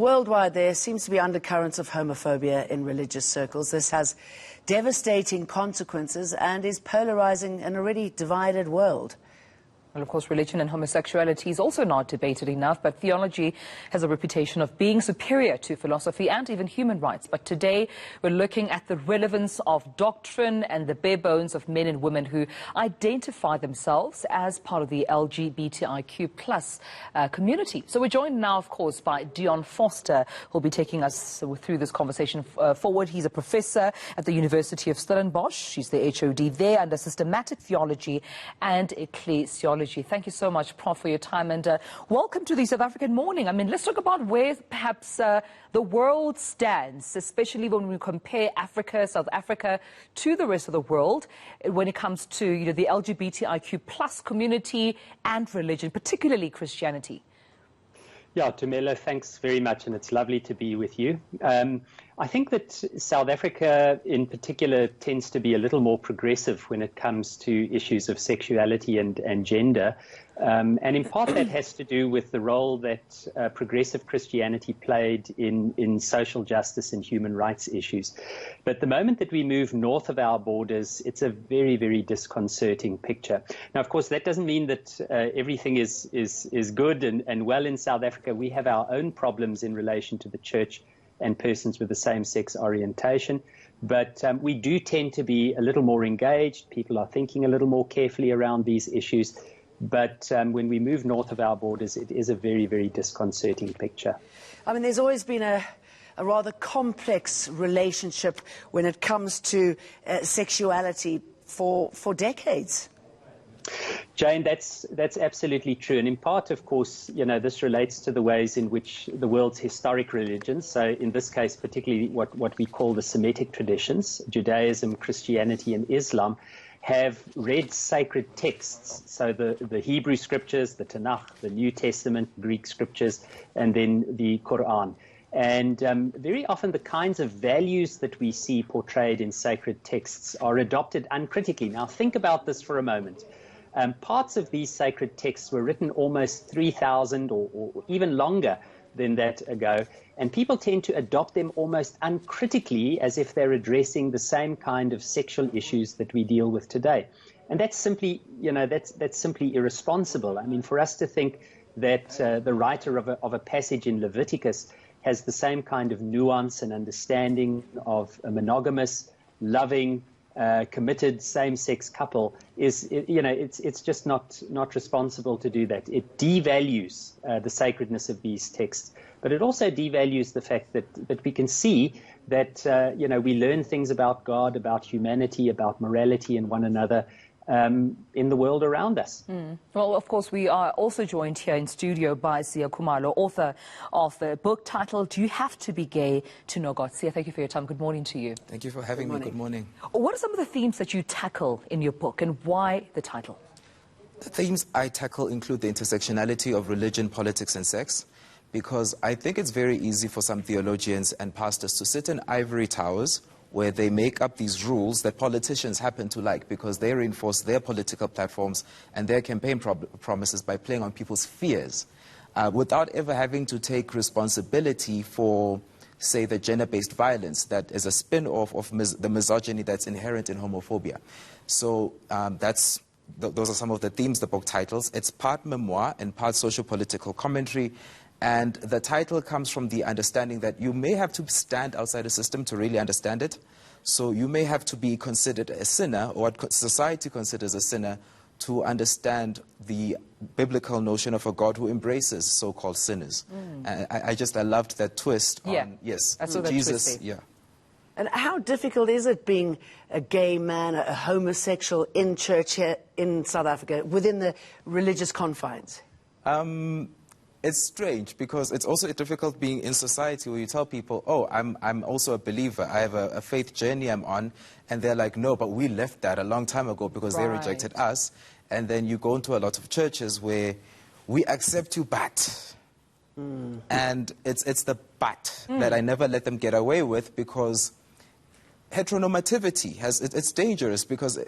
Worldwide, there seems to be undercurrents of homophobia in religious circles. This has devastating consequences and is polarizing an already divided world. Well, of course, religion and homosexuality is also not debated enough, but theology has a reputation of being superior to philosophy and even human rights. But today, we're looking at the relevance of doctrine and the bare bones of men and women who identify themselves as part of the LGBTIQ+ community. So we're joined now, of course, by Dion Forster, who'll be taking us through this conversation forward. He's a professor at the University of Stellenbosch. She's the HOD there under systematic theology and ecclesiology. Thank you so much, Prof, for your time, and welcome to the South African Morning. I mean, let's talk about where perhaps the world stands, especially when we compare Africa, South Africa, to the rest of the world when it comes to, the LGBTIQ+ community and religion, particularly Christianity. Yeah, Tumelo, thanks very much, and it's lovely to be with you. I think that South Africa in particular tends to be a little more progressive when it comes to issues of sexuality and gender. And in part that has to do with the role that progressive Christianity played in social justice and human rights issues. But the moment that we move north of our borders, it's a very, very disconcerting picture. Now, of course, that doesn't mean that everything is good and well in South Africa. We have our own problems in relation to the church and persons with the same-sex orientation. But we do tend to be a little more engaged. People are thinking a little more carefully around these issues. But when we move north of our borders, it is a very, very disconcerting picture. I mean, there's always been a rather complex relationship when it comes to sexuality for decades. Jane, that's absolutely true. And in part, of course, this relates to the ways in which the world's historic religions, so in this case, particularly what we call the Semitic traditions, Judaism, Christianity, and Islam, have read sacred texts. So the Hebrew scriptures, the Tanakh, the New Testament, Greek scriptures, and then the Quran. And very often the kinds of values that we see portrayed in sacred texts are adopted uncritically. Now, think about this for a moment. Parts of these sacred texts were written almost 3,000 or even longer than that ago, and people tend to adopt them almost uncritically as if they're addressing the same kind of sexual issues that we deal with today. And that's simply, that's simply irresponsible. I mean, for us to think that the writer of a passage in Leviticus has the same kind of nuance and understanding of a monogamous, loving, committed same-sex couple it's just not responsible to do that. It devalues the sacredness of these texts, but it also devalues the fact that we can see that we learn things about God, about humanity, about morality and one another in the world around us. Well, of course, we are also joined here in studio by Sia Khumalo, author of the book titled "Do You Have to Be Gay to Know God?" Sia, thank you for your time. Good morning to you. Thank you for having me. Good morning. What are some of the themes that you tackle in your book, and why the title? The themes I tackle include the intersectionality of religion, politics, and sex, because I think it's very easy for some theologians and pastors to sit in ivory towers where they make up these rules that politicians happen to like because they reinforce their political platforms and their campaign promises by playing on people's fears without ever having to take responsibility for, say, the gender-based violence that is a spin-off of the misogyny that's inherent in homophobia. So those are some of the themes the book titles. It's part memoir and part socio-political commentary. And the title comes from the understanding that you may have to stand outside a system to really understand it. So you may have to be considered a sinner, or what society considers a sinner, to understand the biblical notion of a God who embraces so-called sinners. I loved that twist on, yes, so Jesus. Yeah. And how difficult is it being a gay man, a homosexual in church here in South Africa, within the religious confines? It's strange because it's also difficult being in society where you tell people, oh, I'm also a believer, I have a faith journey I'm on, and they're like, no, but we left that a long time ago because they rejected us. And then you go into a lot of churches where we accept you, but. And it's the but that I never let them get away with, because heteronormativity it's dangerous because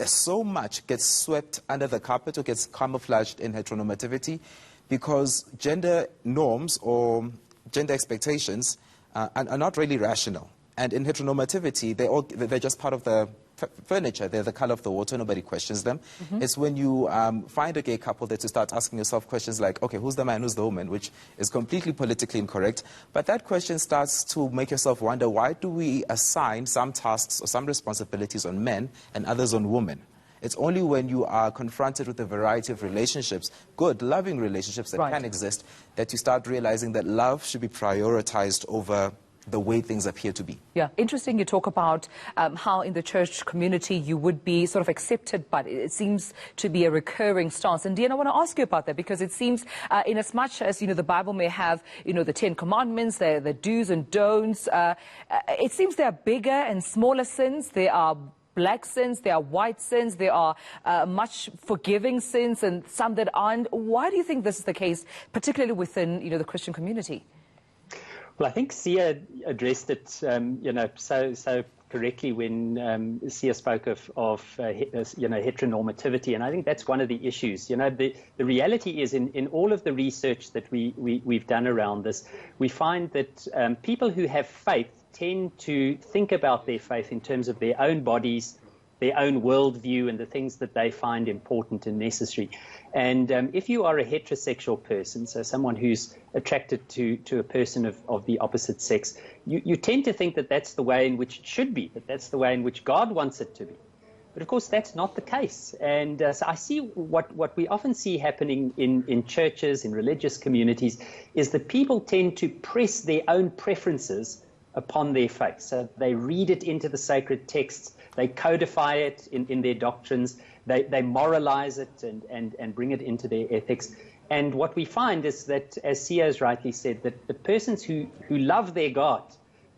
so much gets swept under the carpet or gets camouflaged in heteronormativity, because gender norms or gender expectations are not really rational. And in heteronormativity, they're just part of the furniture. They're the color of the water. Nobody questions them. It's when you find a gay couple that you start asking yourself questions like, okay, who's the man, who's the woman, which is completely politically incorrect. But that question starts to make yourself wonder, why do we assign some tasks or some responsibilities on men and others on women? It's only when you are confronted with a variety of relationships, good, loving relationships that can exist, that you start realizing that love should be prioritized over the way things appear to be. Yeah, interesting. You talk about how in the church community you would be sort of accepted, but it seems to be a recurring stance. And Dion, I want to ask you about that, because it seems in as much as, the Bible may have, the 10 commandments, the do's and don'ts, it seems there are bigger and smaller sins. There are black sins, there are white sins, there are much forgiving sins and some that aren't. Why do you think this is the case, particularly within, the Christian community? Well, I think Sia addressed it, so correctly when Sia spoke of heteronormativity, and I think that's one of the issues. The reality is in all of the research that we've done around this, we find that people who have faith tend to think about their faith in terms of their own bodies, their own worldview, and the things that they find important and necessary. And if you are a heterosexual person, so someone who's attracted to a person of the opposite sex, you tend to think that that's the way in which it should be, that that's the way in which God wants it to be. But of course, that's not the case. And so I see what we often see happening in churches, in religious communities, is that people tend to press their own preferences upon their faith. So they read it into the sacred texts, they codify it in their doctrines, they moralize it and bring it into their ethics. And what we find is that, as Sia has rightly said, that the persons who love their God,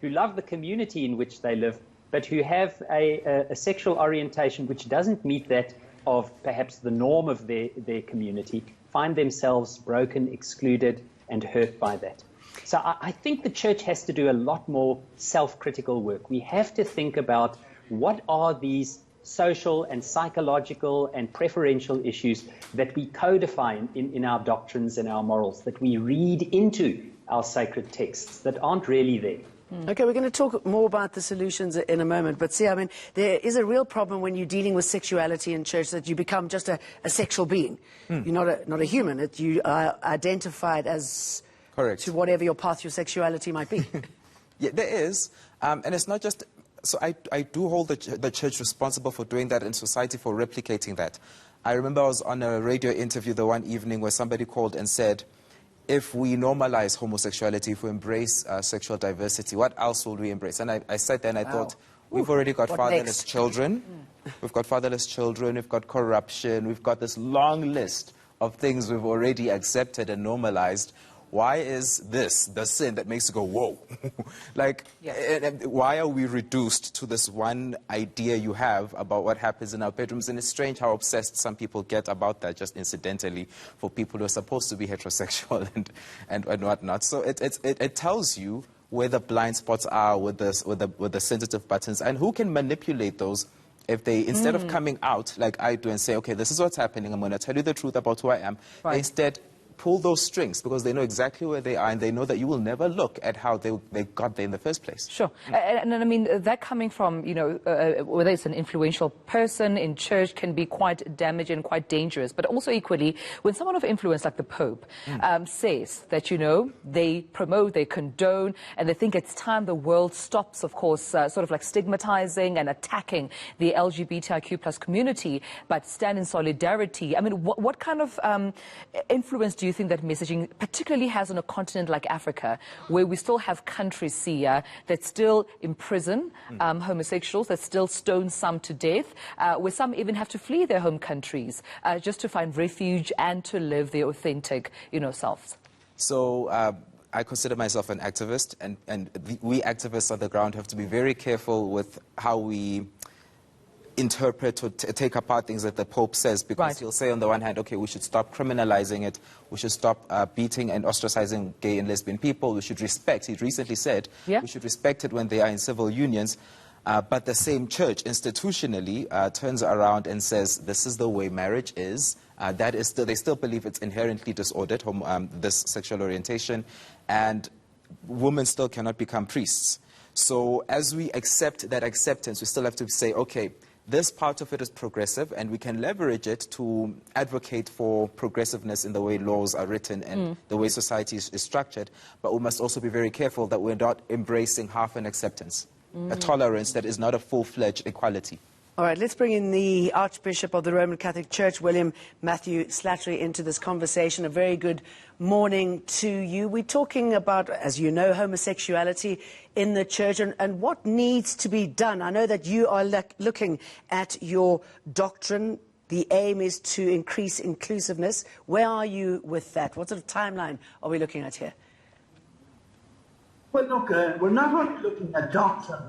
who love the community in which they live, but who have a sexual orientation which doesn't meet that of perhaps the norm of their community, find themselves broken, excluded, and hurt by that. So I think the church has to do a lot more self-critical work. We have to think about what are these social and psychological and preferential issues that we codify in our doctrines and our morals, that we read into our sacred texts that aren't really there. Okay, we're going to talk more about the solutions in a moment, but see, I mean, there is a real problem when you're dealing with sexuality in church, that you become just a sexual being. You're not a human. You are identified as correct to whatever your path, your sexuality might be. Yeah, there is, and it's not just. So I do hold the church responsible for doing that, and society for replicating that. I remember I was on a radio interview the one evening where somebody called and said, if we normalize homosexuality, if we embrace sexual diversity, what else will we embrace? And I sat there and I thought, we've already got fatherless children, we've got fatherless children, we've got corruption, we've got this long list of things we've already accepted and normalized. Why is this the sin that makes you go, whoa? Why are we reduced to this one idea you have about what happens in our bedrooms? And it's strange how obsessed some people get about that, just incidentally, for people who are supposed to be heterosexual and whatnot. So it tells you where the blind spots are with the sensitive buttons, and who can manipulate those. If they, instead of coming out like I do and say, okay, this is what's happening, I'm going to tell you the truth about who I am, they instead pull those strings because they know exactly where they are, and they know that you will never look at how they got there in the first place. Sure. And I mean, that coming from, whether it's an influential person in church can be quite damaging, quite dangerous. But also equally, when someone of influence like the Pope says that, they promote, they condone, and they think it's time the world stops, of course, sort of like stigmatizing and attacking the LGBTIQ plus community, but stand in solidarity. I mean, what kind of influence do you think that messaging particularly has on a continent like Africa, where we still have countries, that still imprison homosexuals, that still stone some to death, where some even have to flee their home countries just to find refuge and to live their authentic, selves? So I consider myself an activist, and we activists on the ground have to be very careful with how we interpret or take apart things that the Pope says, because he'll say on the one hand, okay, we should stop criminalizing it, we should stop beating and ostracizing gay and lesbian people, we should respect, he recently said, we should respect it when they are in civil unions, but the same church institutionally turns around and says this is the way marriage is, they still believe it's inherently disordered, this sexual orientation, and women still cannot become priests. So as we accept that acceptance, we still have to say, okay, this part of it is progressive, and we can leverage it to advocate for progressiveness in the way laws are written and the way society is structured. But we must also be very careful that we're not embracing half an acceptance, a tolerance that is not a full-fledged equality. All right, let's bring in the Archbishop of the Roman Catholic Church, William Matthew Slattery, into this conversation. A very good morning to you. We're talking about, as you know, homosexuality in the church and what needs to be done. I know that you are looking at your doctrine. The aim is to increase inclusiveness. Where are you with that? What sort of timeline are we looking at here? Well, look, we're not only looking at doctrine.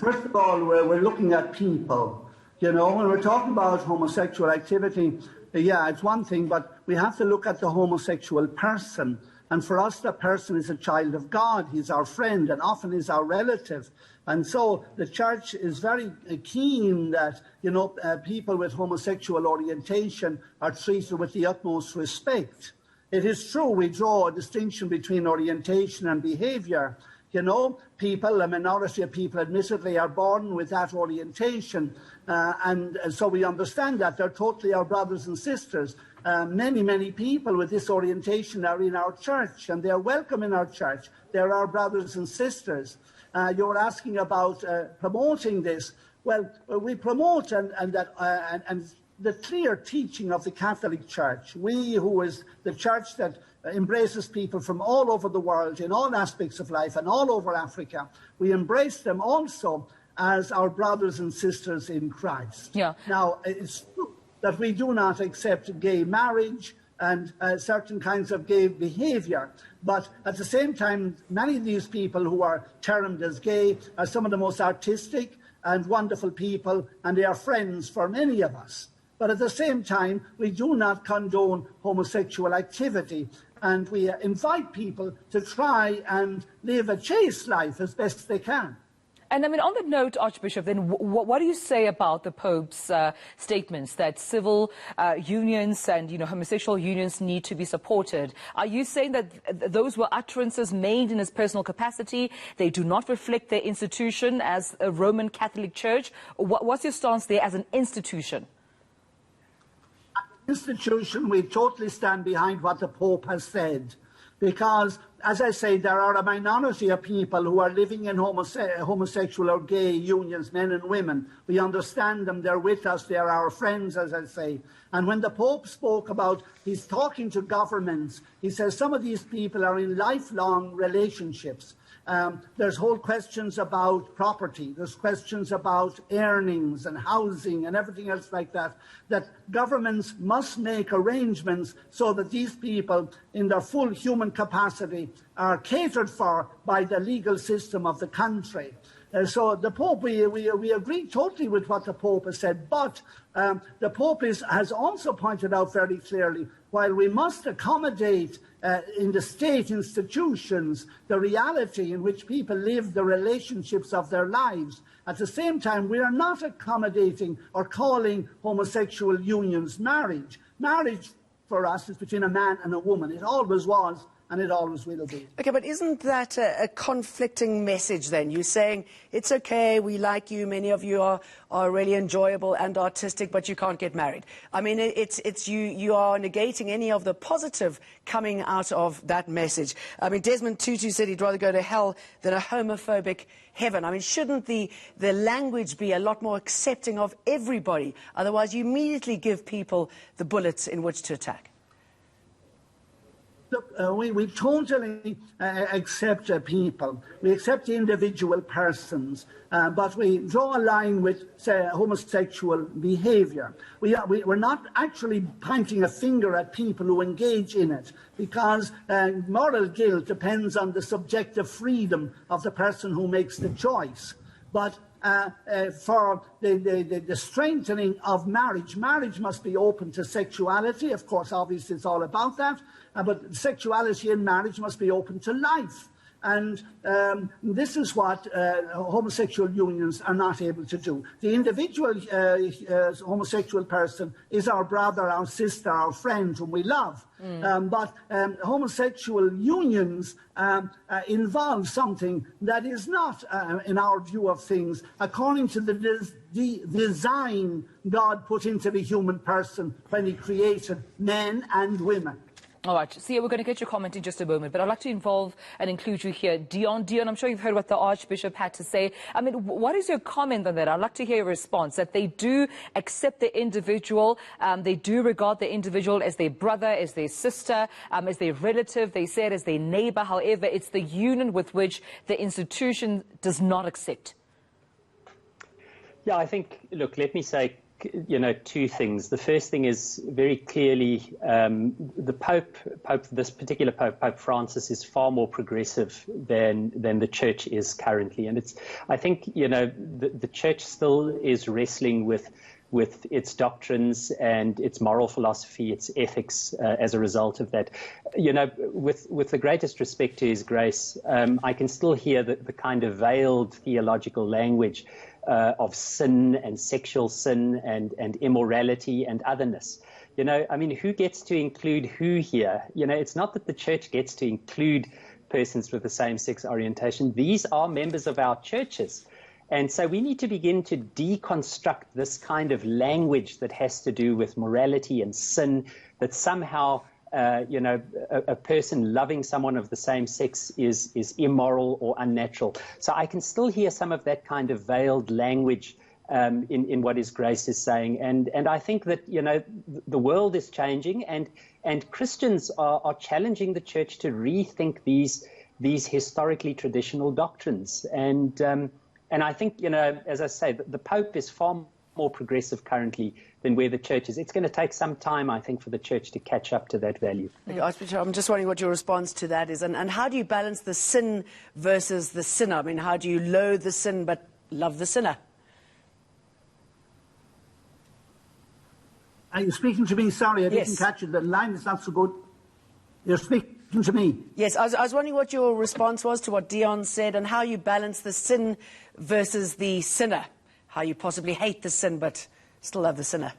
First of all, we're looking at people. You know, when we're talking about homosexual activity, yeah, it's one thing, but we have to look at the homosexual person. And for us, that person is a child of God. He's our friend and often is our relative. And so the church is very keen that, you know, people with homosexual orientation are treated with the utmost respect. It is true we draw a distinction between orientation and behaviour. You know, people, a minority of people, admittedly, are born with that orientation. And so we understand that. They're totally our brothers and sisters. Many people with this orientation are in our church, and they're welcome in our church. They're our brothers and sisters. You're asking about promoting this. Well, we promote and the clear teaching of the Catholic Church. We, who is the church that embraces people from all over the world in all aspects of life and all over Africa, we embrace them also as our brothers and sisters in Christ. Yeah. Now, it's true that we do not accept gay marriage and certain kinds of gay behaviour, but at the same time, many of these people who are termed as gay are some of the most artistic and wonderful people, and they are friends for many of us. But at the same time, we do not condone homosexual activity, and we invite people to try and live a chaste life as best they can. And I mean, on that note, Archbishop, then what do you say about the Pope's statements that civil unions and, you know, homosexual unions need to be supported? Are you saying that those were utterances made in his personal capacity? They do not reflect their institution as a Roman Catholic Church? What's your stance there as an institution? Institution, we totally stand behind what the Pope has said, because, as I say, there are a minority of people who are living in homosexual or gay unions, men and women. We understand them, they're with us, they're our friends, as I say. And when the Pope spoke about, he's talking to governments, he says some of these people are in lifelong relationships. There's whole questions about property, there's questions about earnings and housing and everything else like that, that governments must make arrangements so that these people in their full human capacity are catered for by the legal system of the country. So the Pope, we agree totally with what the Pope has said, but the Pope has also pointed out very clearly, while we must accommodate in the state institutions the reality in which people live the relationships of their lives, at the same time we are not accommodating or calling homosexual unions marriage. Marriage for us is between a man and a woman. It always was, and it always will be. Okay, but isn't that a conflicting message then? You're saying, it's okay, we like you, many of you are really enjoyable and artistic, but you can't get married. I mean, you are negating any of the positive coming out of that message. I mean, Desmond Tutu said he'd rather go to hell than a homophobic heaven. I mean, shouldn't the language be a lot more accepting of everybody? Otherwise, you immediately give people the bullets in which to attack. Look, we totally accept people. We accept individual persons, but we draw a line with, say, homosexual behaviour. We're not actually pointing a finger at people who engage in it, because moral guilt depends on the subjective freedom of the person who makes the choice. But for the strengthening of marriage, marriage must be open to sexuality. Of course, obviously, it's all about that. But sexuality in marriage must be open to life. And this is what homosexual unions are not able to do. The individual homosexual person is our brother, our sister, our friend whom we love. But homosexual unions involve something that is not, in our view of things, according to the design God put into the human person when he created men and women. All right, Sia, we're going to get your comment in just a moment, but I'd like to involve and include you here. Dion, I'm sure you've heard what the Archbishop had to say. I mean, what is your comment on that? I'd like to hear your response, that they do accept the individual, they do regard the individual as their brother, as their sister, as their relative, they say it as their neighbor. However, it's the union with which the institution does not accept. Yeah, I think, look, let me say, two things. The first thing is very clearly the Pope, this particular Pope Francis, is far more progressive than the Church is currently. And I think, the Church still is wrestling with its doctrines and its moral philosophy, its ethics as a result of that. With the greatest respect to His Grace, I can still hear the kind of veiled theological language of sin and sexual sin and immorality and otherness. I mean, who gets to include who here? It's not that the Church gets to include persons with the same-sex orientation. These are members of our churches. And so we need to begin to deconstruct this kind of language that has to do with morality and sin, that somehow a person loving someone of the same sex is immoral or unnatural. So I can still hear some of that kind of veiled language in what His Grace is saying. And I think that, the world is changing and Christians are challenging the Church to rethink these historically traditional doctrines. And I think, as I say, the Pope is far more progressive currently than where the Church is. It's going to take some time, I think, for the Church to catch up to that value. Archbishop, I'm just wondering what your response to that is, and how do you balance the sin versus the sinner? I mean, how do you loathe the sin but love the sinner? Are you speaking to me? Sorry, I didn't catch it. The line is not so good. You're speaking to me. Yes, I was wondering what your response was to what Dion said and how you balance the sin versus the sinner. How you possibly hate the sin but still love the sinner.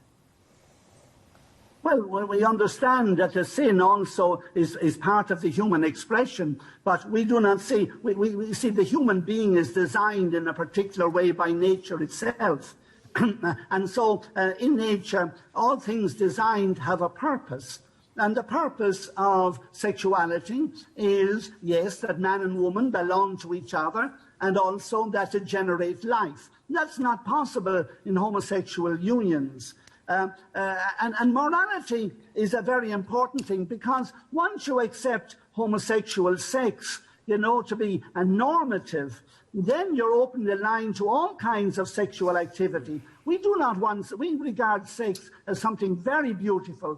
Well, we understand that the sin also is part of the human expression, but we do not see, we see the human being is designed in a particular way by nature itself. And so in nature, all things designed have a purpose. And the purpose of sexuality is, yes, that man and woman belong to each other, and also that it generates life. That's not possible in homosexual unions. And morality is a very important thing, because once you accept homosexual sex, to be a normative, then you're opening the line to all kinds of sexual activity. We regard sex as something very beautiful,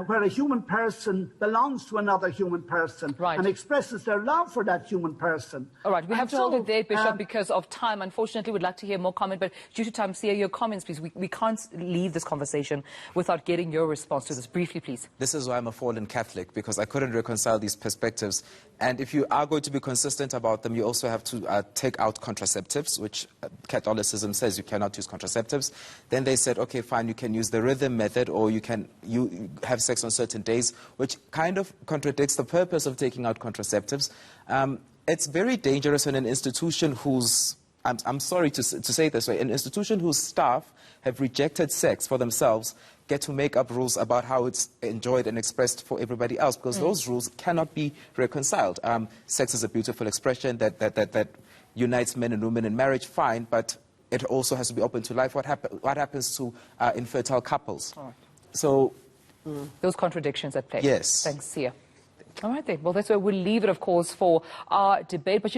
where a human person belongs to another human person and expresses their love for that human person. All right, we have to hold it there, Bishop, because of time. Unfortunately, we'd like to hear more comment, but due to time, Sia, your comments, please. We can't leave this conversation without getting your response to this. Briefly, please. This is why I'm a fallen Catholic, because I couldn't reconcile these perspectives. And if you are going to be consistent about them, you also have to take out contraceptives, which Catholicism says you cannot use contraceptives. Then they said, okay, fine, you can use the rhythm method, or you have sex on certain days, which kind of contradicts the purpose of taking out contraceptives. It's very dangerous in an institution whose, I'm sorry to say it this way, an institution whose staff have rejected sex for themselves get to make up rules about how it's enjoyed and expressed for everybody else, because those rules cannot be reconciled. Sex is a beautiful expression that unites men and women in marriage, fine, but it also has to be open to life. What happens to infertile couples? All right. So, those contradictions at play. Yes. Thanks, Sia. All right, then. Well, that's where we'll leave it, of course, for our debate. But